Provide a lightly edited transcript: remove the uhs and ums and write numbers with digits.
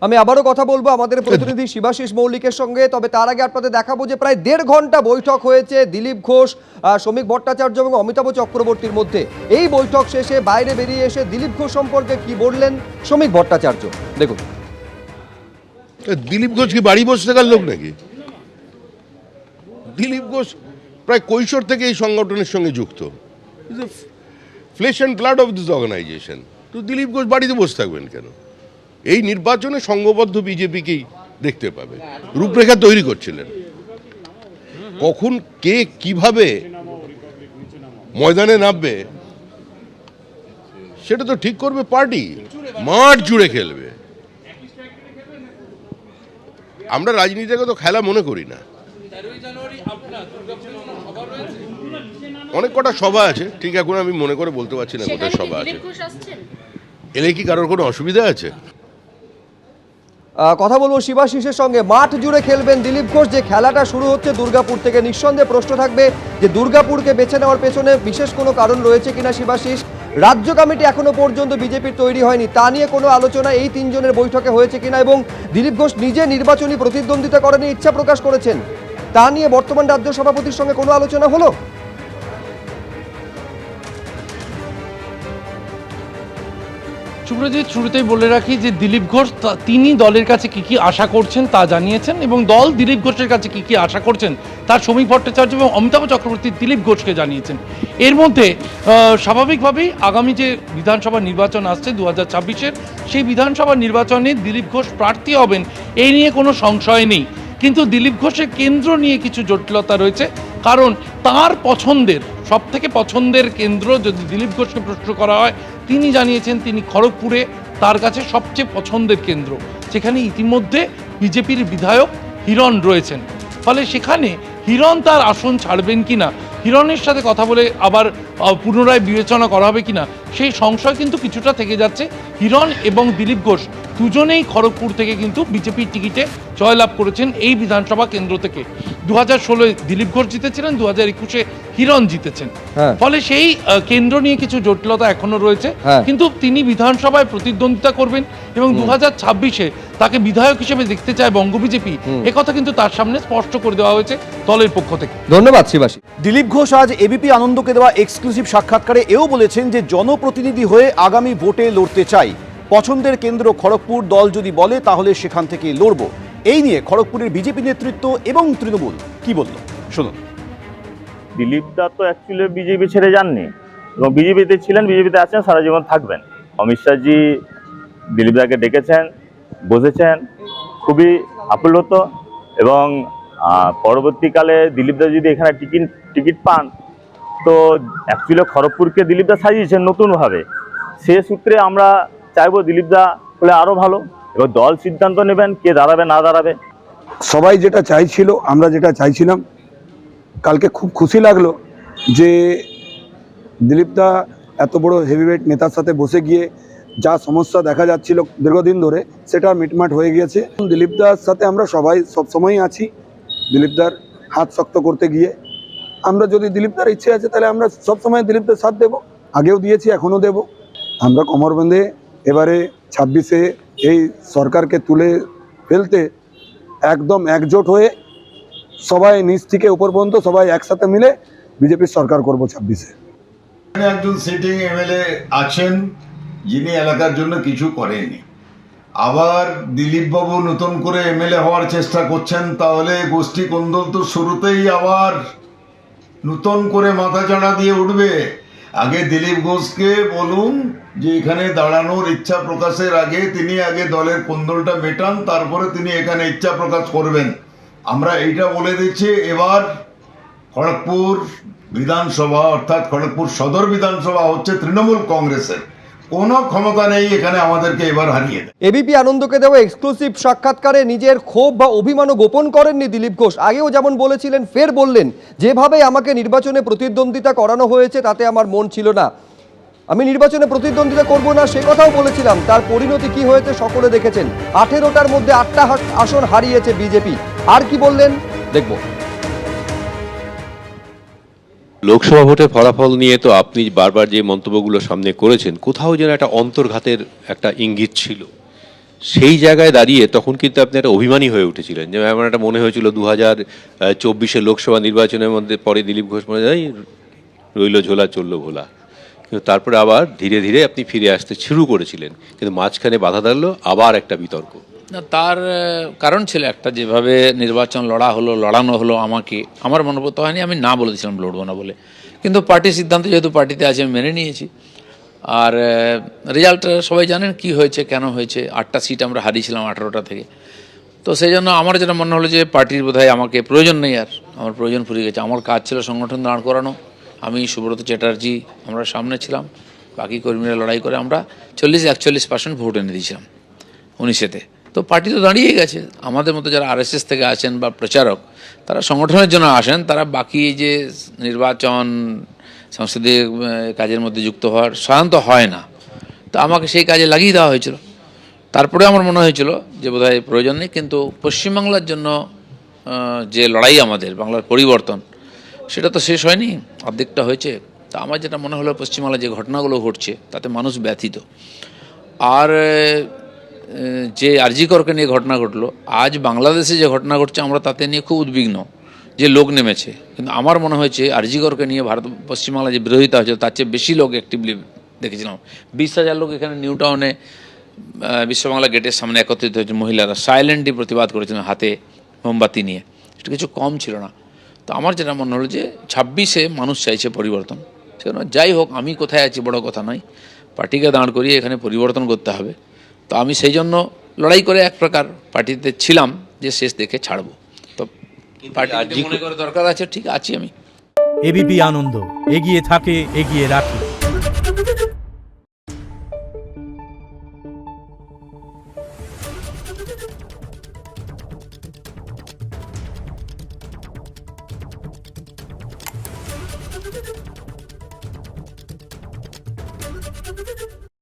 আমি আবারও কথা বলবো আমাদের প্রতিনিধি শিবাশিস মৌলিকের সঙ্গে। তবে তার আগে আপনাদের দেখাবো যে প্রায় 1.5 ঘন্টা বৈঠক হয়েছে দিলীপ ঘোষ, শ্রমিক ভট্টাচার্য এবং অমিতাভ চক্রবর্তীর মধ্যে। এই বৈঠক শেষে বাইরে বেরিয়ে এসে দিলীপ ঘোষ সম্পর্কে কি বললেন শ্রমিক ভট্টাচার্য, দেখুন। দিলীপ ঘোষ কি বাড়ি বসে থাকার লোক নাকি? দিলীপ ঘোষ প্রায় কৈশোর থেকে এই সংগঠনের সঙ্গে যুক্ত, flesh and blood of this organisation. তো দিলীপ ঘোষ বাড়িতে বসে থাকবেন কেন? এই নির্বাচনে সংঘবদ্ধ বিজেপিকেই দেখতে পাবে। রূপরেখা তৈরি করছিলেন, কখন কে কিভাবে ময়দানে নামবে সেটা তো ঠিক করবে পার্টি। মাঠ জুড়ে খেলবে। আমরা রাজনীতিকে তো খেলা মনে করি না। অনেক কটা সভা আছে, ঠিক এখন আমি মনে করে বলতে পারছি না কোথায় সভা আছে। এলে কি কারোর কোনো অসুবিধা আছে? কথা বলবো শিবাশিসের সঙ্গে। মাঠ জুড়ে খেলবেন দিলীপ ঘোষ। যে খেলাটা শুরু হচ্ছে দুর্গাপুর থেকে, নিঃসন্দেহে প্রশ্ন থাকবে যে দুর্গাপুরকে বেছে নেওয়ার পেছনে বিশেষ কোনো কারণ রয়েছে কিনা শিবাশিস। রাজ্য কমিটি এখনো পর্যন্ত বিজেপির তৈরি হয়নি, তা নিয়ে কোনো আলোচনা এই তিনজনের বৈঠকে হয়েছে কিনা, এবং দিলীপ ঘোষ নিজে নির্বাচনী প্রতিদ্বন্দ্বিতা করার ইচ্ছা প্রকাশ করেছেন, তা নিয়ে বর্তমান রাজ্য সভাপতির সঙ্গে কোনো আলোচনা হলো? সুব্রজিৎ, শুরুতেই বলে রাখি যে দিলীপ ঘোষ তিনি দলের কাছে কি কি আশা করছেন তা জানিয়েছেন, এবং দল দিলীপ ঘোষের কাছে কি কি আশা করছেন তার শ্রমিক ভট্টাচার্য এবং অমিতাভ চক্রবর্তী দিলীপ ঘোষকে জানিয়েছেন। এর মধ্যে স্বাভাবিকভাবেই আগামী যে বিধানসভা নির্বাচন আসছে 2026-এর, সেই বিধানসভা নির্বাচনে দিলীপ ঘোষ প্রার্থী হবেন এই নিয়ে কোনো সংশয় নেই। কিন্তু দিলীপ ঘোষের কেন্দ্র নিয়ে কিছু জটিলতা রয়েছে, কারণ তার পছন্দের সবথেকে পছন্দের কেন্দ্র যদি দিলীপ ঘোষকে প্রশ্ন করা হয়, তিনি জানিয়েছেন তিনি খড়গপুরে তার কাছে সবচেয়ে পছন্দের কেন্দ্র, যেখানে ইতিমধ্যে বিজেপির বিধায়ক হিরণ রয়েছেন। ফলে সেখানে হিরণ তার আসন ছাড়বেন কিনা, হিরণের সাথে কথা বলে আবার পুনরায় বিবেচনা করা হবে কিনা, সেই সংশয় কিন্তু কিছুটা থেকে যাচ্ছে। হিরণ এবং দিলীপ ঘোষ দুজনেই খড়গপুর থেকে কিন্তু বিজেপির টিকিটে জয়লাভ করেছেন এই বিধানসভা কেন্দ্র থেকে। 2016-এ দিলীপ ঘোষ জিতেছিলেন, 2021-এ হিরণ জিতেছেন। ফলে সেই কেন্দ্র নিয়ে কিছু জটিলতা এখনো রয়েছে, কিন্তু তিনি বিধানসভায় প্রতিদ্বন্দ্বিতা করবেন এবং 2026-এ তাকে বিধায়ক হিসেবে দেখতে চায় বঙ্গ বিজেপি, একথা কিন্তু তার সামনে স্পষ্ট করে দেওয়া হয়েছে দলের পক্ষ থেকে। ধন্যবাদ শিবাশিস। দিলীপ ঘোষ আজ এবিপি আনন্দকে দেওয়া এক্সক্লুসিভ সাক্ষাৎকারে এও বলেছেন যে জনপ্রতিনিধি হয়ে আগামী ভোটে লড়তে চাই, পছন্দের কেন্দ্র খড়গপুর, দল যদি বলে তাহলে সেখান থেকে লড়ব। এই নিয়ে খড়গপুরের বিজেপি নেতৃত্ব এবং তৃণমূল কি বলল শুনুন। দিলীপ দা তো অ্যাকচুয়ালি বিজেপি ছেড়ে যাননি, এবং বিজেপিতে ছিলেন, বিজেপিতে আছেন, সারা জীবন থাকবেন। অমিত শাহজি দিলীপ দাকে ডেকেছেন, বসেছেন, খুবই আপ্লুত, এবং পরবর্তীকালে দিলীপ দা যদি এখানে টিকিট পান, তো অ্যাকচুয়ালি খড়গপুরকে দিলীপ দা সাজিয়েছেন নতুনভাবে। সে সূত্রে আমরা চাইবো দিলীপ দা হলে আরও ভালো, এবার দল সিদ্ধান্ত নেবেন কে দাঁড়াবে না দাঁড়াবে। সবাই যেটা চাইছিল, আমরা যেটা চাইছিলাম, কালকে খুব খুশি লাগলো যে দিলীপ দা এত বড় হেভিওয়েট নেতার সাথে বসে গিয়ে যা সমস্যা দেখা যাচ্ছিল দীর্ঘদিন ধরে, সেটা মিটমাট হয়ে গিয়েছে। দিলীপ দার সাথে আমরা সবাই সবসময়ই আছি, দিলীপ দার হাত শক্ত করতে গিয়ে। আমরা যদি দিলীপ দার ইচ্ছে আছে তাহলে আমরা সবসময় দিলীপদের সাথ দেব, আগেও দিয়েছি, এখনও দেব। আমরা কোমর বেঁধে এবারে 26-এ এই সরকারকে তুলে ফেলতে একদম একজোট হয়ে সবাই নিচ থেকে উপর পর্যন্ত সবাই একসাথে মিলে বিজেপির সরকার করব 26-এ। একজন সিটিং এমএলএ আছেন যিনি এলাকার জন্য কিছু করেননি, আবার দিলীপ বাবু নতুন করে এমএলএ হওয়ার চেষ্টা করছেন, তাহলে গোষ্ঠী কোন্দল তো শুরুতেই আবার নতুন করে মাথা চাড়া দিয়ে উঠবে। আগে দিলীপ ঘোষকে বলুন যে এখানে দাঁড়ানোর ইচ্ছা প্রকাশের আগে তিনি আগে দলের কোন্দলটা মেটান, তারপরে তিনি এখানে ইচ্ছা প্রকাশ করবেন। আমরা এইটা বলে দিচ্ছি, এবার খড়গপুর বিধানসভা অর্থাৎ খড়গপুর সদর বিধানসভা হচ্ছে তৃণমূল কংগ্রেসের, কোনো ক্ষমতা নেই এখানে আমাদেরকে এবার হারিয়ে দেয়। এবিপি আনন্দকে দেওয়া এক্সক্লুসিভ সাক্ষাৎকারে নিজের ক্ষোভ বা অভিমানও গোপন করেননি দিলীপ ঘোষ। আগেও যেমন বলেছিলেন, ফের বললেন, যেভাবে আমাকে নির্বাচনে প্রতিদ্বন্দ্বিতা করানো হয়েছে তাতে আমার মন ছিল না, আমি নির্বাচনে প্রতিদ্বন্দ্বিতা করব না, সে কথাও বলেছিলাম। তার পরিণতি কি হয়েছে সকলে দেখেছেন। 18টার মধ্যে 8টা আসন হারিয়েছে বিজেপি। আর কি বললেন দেখব। লোকসভা ভোটের ফলাফল নিয়ে তো আপনি বারবার যে মন্তব্যগুলো সামনে করেছেন, কোথাও যেন একটা অন্তর্ঘাতের একটা ইঙ্গিত ছিল। সেই জায়গায় দাঁড়িয়ে তখন কিন্তু আপনি একটা অভিমানী হয়ে উঠেছিলেন, যে এমন একটা মনে হয়েছিল 2024 লোকসভা নির্বাচনের মধ্যে পরে দিলীপ ঘোষ মনে হয় রইল ঝোলা চললো ভোলা, কিন্তু তারপরে আবার ধীরে ধীরে আপনি ফিরে আসতে শুরু করেছিলেন, কিন্তু মাঝখানে বাধা দাঁড়ালো আবার একটা বিতর্ক। না, তার কারণ ছিল একটা, যেভাবে নির্বাচন লড়ানো হলো আমাকে, আমার মনোভূত হয়নি, আমি না বলেছিলাম লড়বো না বলে, কিন্তু পার্টির সিদ্ধান্ত যেহেতু পার্টিতে আছে আমি মেনে নিয়েছি। আর রেজাল্ট সবাই জানেন কি হয়েছে, কেন হয়েছে। 8টা সিট আমরা হারিয়েছিলাম 18টা থেকে। তো সেই জন্য আমার যেটা মনে হলো যে পার্টির বোধহয় আমাকে প্রয়োজন নেই, আর আমার প্রয়োজন ফুরিয়ে গেছে। আমার কাজ ছিল সংগঠন দাঁড় করানো, আমি সুব্রত চ্যাটার্জি আমরা সামনে ছিলাম, বাকি কর্মীরা লড়াই করে আমরা 40-41% ভোট এনে দিয়েছিলাম 19-এতে। তো পার্টি তো দাঁড়িয়ে গেছে। আমাদের মতো যারা আরএসএস থেকে আছেন বা প্রচারক, তারা সংগঠনের জন্য আসেন, তারা বাকি যে নির্বাচন সংসদীয় কাজের মধ্যে যুক্ত হওয়ার সাধারণত হয় না। তো আমাকে সেই কাজে লাগিয়ে দেওয়া হয়েছিল। তারপরে আমার মনে হয়েছিল যে বোধহয় প্রয়োজন নেই, কিন্তু পশ্চিমবাংলার জন্য যে লড়াই আমাদের, বাংলার পরিবর্তন, সেটা তো শেষ হয়নি, অর্ধেকটা হয়েছে। তা আমার যেটা মনে হলো পশ্চিমবাংলায় যে ঘটনাগুলো ঘটছে তাতে মানুষ ব্যথিত। আর যে আরজিকরকে নিয়ে ঘটনা ঘটলো, আজ বাংলাদেশে যে ঘটনা ঘটছে আমরা তাতে নিয়ে খুব উদ্বিগ্ন, যে লোক নেমেছে। কিন্তু আমার মনে হয়েছে আরজিকরকে নিয়ে পশ্চিমবাংলায় যে বিরোধিতা হয়েছে তার চেয়ে বেশি লোক অ্যাক্টিভলি দেখেছিলাম। 20,000 লোক এখানে নিউ টাউনে বিশ্ববাংলা গেটের সামনে একত্রিত হয়েছে, মহিলারা সাইলেন্টলি প্রতিবাদ করেছিলেন হাতে মোমবাতি নিয়ে, এটা কিছু কম ছিল না। তো আমার যেটা মনে হলো যে 26-এ মানুষ চাইছে পরিবর্তন। সেজন্য যাই হোক, আমি কোথায় আছি বড় কথা নয়, পার্টিকে দাঁড় করিয়ে এখানে পরিবর্তন করতে হবে। তো আমি সেই জন্য লড়াই করে এক প্রকার পার্টিতে ছিলাম, যে শেষ দেখে ছাড়বো। তো পার্টি মনে করে দরকার আছে, ঠিক আছি আমি। এবিপি আনন্দ, এগিয়ে থাকে, এগিয়ে রাখে।